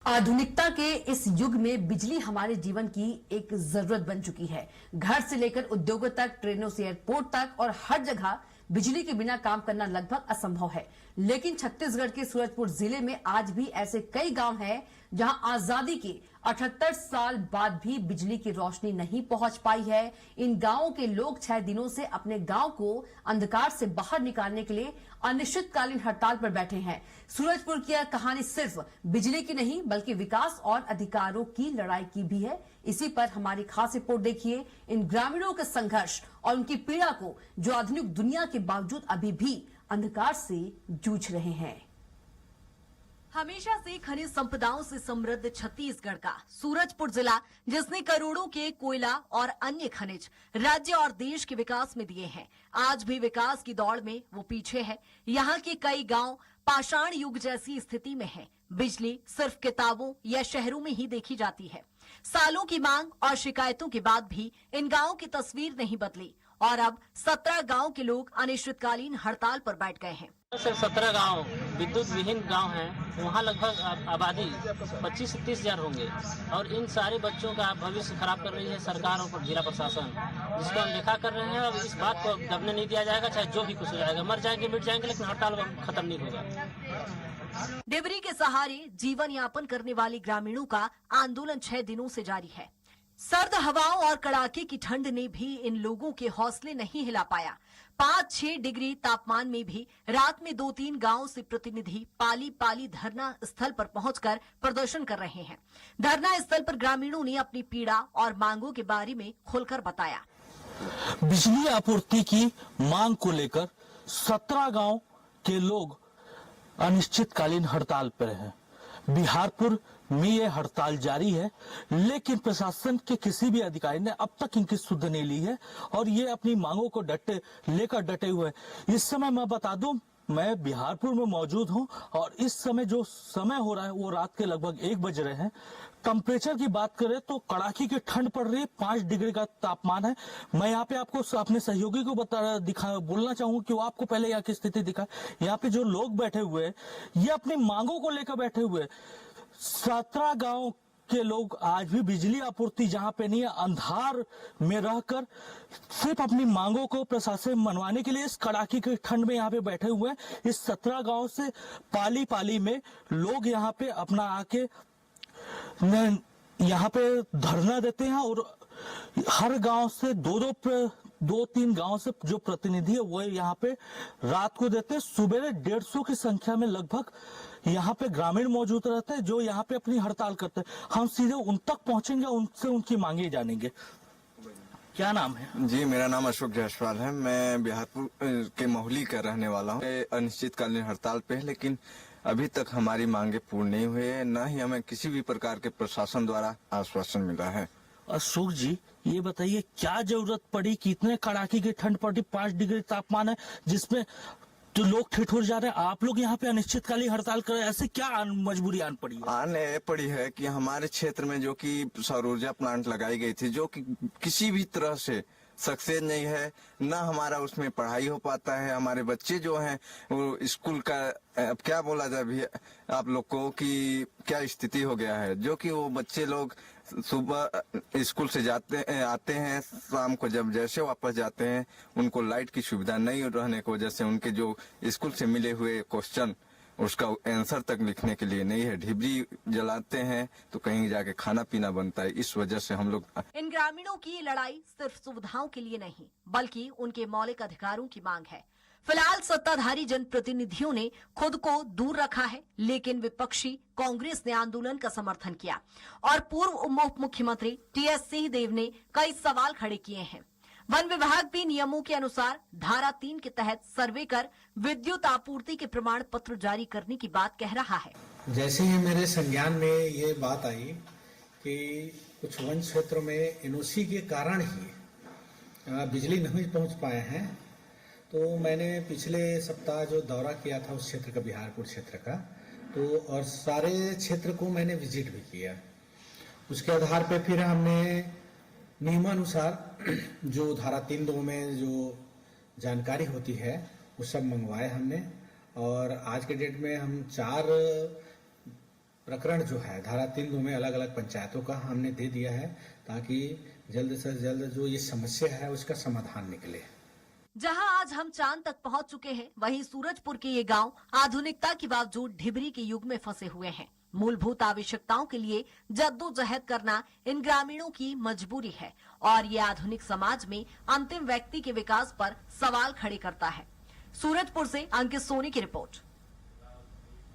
आधुनिकता के इस युग में बिजली हमारे जीवन की एक जरूरत बन चुकी है। घर से लेकर उद्योगों तक, ट्रेनों से एयरपोर्ट तक और हर जगह बिजली के बिना काम करना लगभग असंभव है। लेकिन छत्तीसगढ़ के सूरजपुर जिले में आज भी ऐसे कई गांव हैं जहां आजादी के 78 साल बाद भी बिजली की रोशनी नहीं पहुंच पाई है। इन गांवों के लोग 6 दिनों से अपने गांव को अंधकार से बाहर निकालने के लिए अनिश्चितकालीन हड़ताल पर बैठे हैं। सूरजपुर की यह कहानी सिर्फ बिजली की नहीं बल्कि विकास और अधिकारों की लड़ाई की भी है। इसी पर हमारी खास रिपोर्ट देखिए, इन ग्रामीणों के संघर्ष और उनकी पीड़ा को, जो आधुनिक दुनिया के बावजूद अभी भी अंधकार से जूझ रहे हैं। हमेशा से खनिज संपदाओं से समृद्ध छत्तीसगढ़ का सूरजपुर जिला, जिसने करोड़ों के कोयला और अन्य खनिज राज्य और देश के विकास में दिए हैं, आज भी विकास की दौड़ में वो पीछे है। यहाँ के कई गांव पाषाण युग जैसी स्थिति में हैं। बिजली सिर्फ किताबों या शहरों में ही देखी जाती है। सालों की मांग और शिकायतों के बाद भी इन गांवों की तस्वीर नहीं बदली और अब 17 गांव के लोग अनिश्चितकालीन हड़ताल पर बैठ गए हैं। सिर्फ 17 गांव विद्युत विहीन गांव हैं। वहाँ लगभग आबादी 25 से 30 हजार होंगे और इन सारे बच्चों का भविष्य खराब कर रही है सरकार और जिला प्रशासन, जिसको हम देखा कर रहे हैं। अब इस बात को दबने नहीं दिया जाएगा, चाहे जो भी कुछ हो जाएगा, मर जाएंगे मिट जाएंगे, लेकिन हड़ताल खत्म नहीं होगा। डिबरी के सहारे जीवन यापन करने वाले ग्रामीणों का आंदोलन 6 दिनों से जारी है। सर्द हवाओं और कड़ाके की ठंड ने भी इन लोगों के हौसले नहीं हिला पाया। 5-6 डिग्री तापमान में भी रात में 2-3 गांवों से प्रतिनिधि पाली पाली धरना स्थल पर पहुंचकर प्रदर्शन कर रहे हैं। धरना स्थल पर ग्रामीणों ने अपनी पीड़ा और मांगों के बारे में खुलकर बताया। बिजली आपूर्ति की मांग को लेकर 17 गांव के लोग अनिश्चितकालीन हड़ताल पर हैं। बिहारपुर में ये हड़ताल जारी है, लेकिन प्रशासन के किसी भी अधिकारी ने अब तक इनकी सुध नहीं ली है और ये अपनी मांगों को डटे हुए हैं। इस समय मैं बता दूं, मैं बिहारपुर में मौजूद हूं और इस समय जो समय हो रहा है वो रात के लगभग 1 बज रहे हैं। टेम्परेचर की बात करें तो कड़ाके की ठंड पड़ रही है, 5 डिग्री का तापमान है। मैं यहाँ पे आपको अपने सहयोगी को बोलना चाहूंगा कि वो आपको पहले यहाँ की स्थिति दिखाए। यहाँ पे जो लोग बैठे हुए हैं ये अपनी मांगों को लेकर बैठे हुए हैं। 17 गांव के लोग आज भी बिजली आपूर्ति जहां पे नहीं है, अंधार में रहकर सिर्फ अपनी मांगों को प्रशासन मनवाने के लिए इस कड़ाके की ठंड में यहाँ पे बैठे हुए हैं। इस 17 गांव से पाली पाली में लोग यहाँ पे अपना आके यहाँ पे धरना देते हैं और हर गांव से 2-3 गांव से जो प्रतिनिधि है वो यहाँ पे रात को देते हैं। सुबह 150 की संख्या में लगभग यहाँ पे ग्रामीण मौजूद रहते हैं जो यहाँ पे अपनी हड़ताल करते हैं। हम सीधे उन तक पहुंचेंगे, उनसे उनकी मांगे जानेंगे। क्या नाम है? जी, मेरा नाम अशोक जायसवाल है। मैं बिहारपुर के मोहली का रहने वाला हूँ। अनिश्चितकालीन हड़ताल पे है, लेकिन अभी तक हमारी मांगे पूर्ण नहीं हुई है, न ही हमें किसी भी प्रकार के प्रशासन द्वारा आश्वासन मिला है। अशोक जी, ये बताइए क्या जरूरत पड़ी कि इतने कड़ाके की ठंड पड़ी, 5 डिग्री तापमान है जिसमें तो लोग ठिठुर जा रहे हैं, आप लोग यहाँ पे अनिश्चितकालीन हड़ताल कर रहे हैं, ऐसे क्या मजबूरी आन पड़ी है? आने पड़ी है कि हमारे क्षेत्र में जो कि सौर ऊर्जा प्लांट लगाई गई थी, जो कि किसी भी तरह से सक्सेस नहीं है, न हमारा उसमें पढ़ाई हो पाता है। हमारे बच्चे जो हैं वो स्कूल का अब क्या बोला जाए भी आप लोग को कि क्या स्थिति हो गया है, जो कि वो बच्चे लोग सुबह स्कूल से आते हैं, शाम को जब जैसे वापस जाते हैं उनको लाइट की सुविधा नहीं रहने की वजह से उनके जो स्कूल से मिले हुए क्वेश्चन उसका आंसर तक लिखने के लिए नहीं है। ढिबरी जलाते हैं तो कहीं जाके खाना पीना बनता है। इस वजह से हम लोग इन ग्रामीणों की लड़ाई सिर्फ सुविधाओं के लिए नहीं बल्कि उनके मौलिक अधिकारों की मांग है। फिलहाल सत्ताधारी जनप्रतिनिधियों ने खुद को दूर रखा है, लेकिन विपक्षी कांग्रेस ने आंदोलन का समर्थन किया और पूर्व उप मुख्यमंत्री टीएस सिंहदेव ने कई सवाल खड़े किए हैं। वन विभाग भी नियमों के अनुसार धारा 3 के तहत सर्वे कर विद्युत आपूर्ति के प्रमाण पत्र जारी करने की बात कह रहा है। जैसे ही मेरे संज्ञान में ये बात आई कि कुछ वन क्षेत्रों में एनओसी के कारण ही बिजली नहीं पहुंच पाए हैं, तो मैंने पिछले सप्ताह जो दौरा किया था उस क्षेत्र का, बिहारपुर क्षेत्र का, तो और सारे क्षेत्र को मैंने विजिट भी किया। उसके आधार पर फिर हमने नियमानुसार जो धारा 3(2) में जो जानकारी होती है वो सब मंगवाए हमने और आज के डेट में हम 4 प्रकरण जो है धारा 3(2) में अलग अलग पंचायतों का हमने दे दिया है, ताकि जल्द से जल्द जो ये समस्या है उसका समाधान निकले। जहां आज हम चांद तक पहुंच चुके हैं, वहीं सूरजपुर के ये गांव आधुनिकता के बावजूद ढिबरी के युग में फंसे हुए हैं। मूलभूत आवश्यकताओं के लिए जद्दोजहद करना इन ग्रामीणों की मजबूरी है और ये आधुनिक समाज में अंतिम व्यक्ति के विकास पर सवाल खड़े करता है। सूरजपुर से अंकित सोनी की रिपोर्ट।